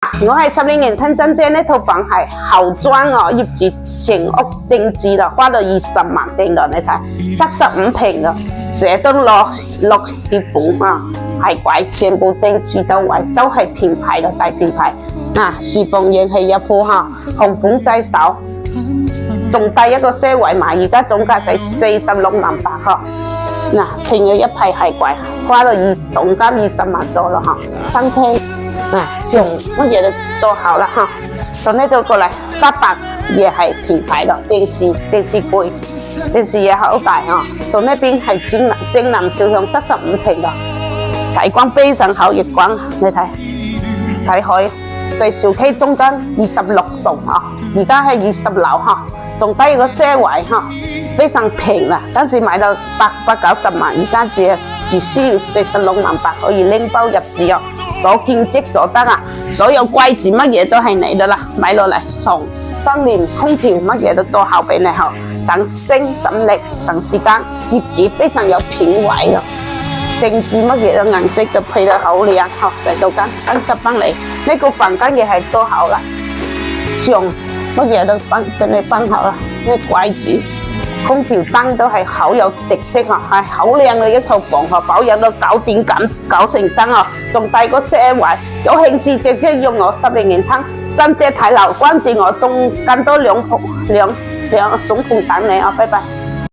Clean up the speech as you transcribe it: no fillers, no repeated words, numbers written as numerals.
我係10年前聽真姐呢套房係後裝哦，業主全屋定制的，花了20萬定的，你睇75平的，寫都落地盤啊，係貴，全部定制到位，都係品牌的大品牌。侍奉型係一鋪哈，紅本在手，仲帶一個車位埋，而家總價係46萬8嗬。前嘅一批係貴，花了總價20萬多了哈，新車。用乜嘢都做好了哈，從呢度過來300也係品牌的電視櫃，電視也好大哈。從那邊係精南小巷75平的，採光非常好，日光你睇可以在小區中間26棟啊，而家係20樓哈，仲低個車位哈，非常平啦，當時買到890萬，而家只需要46萬8可以拎包入市哦。所見即所得啊！所有櫃子乜嘢都係你的啦，買落嚟送3年空調乜嘢都做好俾你嗬，等升等力等時間，業主非常有品味咯。定制乜嘢嘅顏色都配得好靚，嗬！洗手間跟10分嚟，呢個房間嘢係做好啦，床乜嘢都俾你分好啦，呢櫃子。空調燈都係好有特色啊，係好靚嘅一套房啊，保養到9點9成新啊，仲帶個車位，有興趣直接用我10年倉真姐睇樓，關注我仲更多兩種款等你啊，拜拜。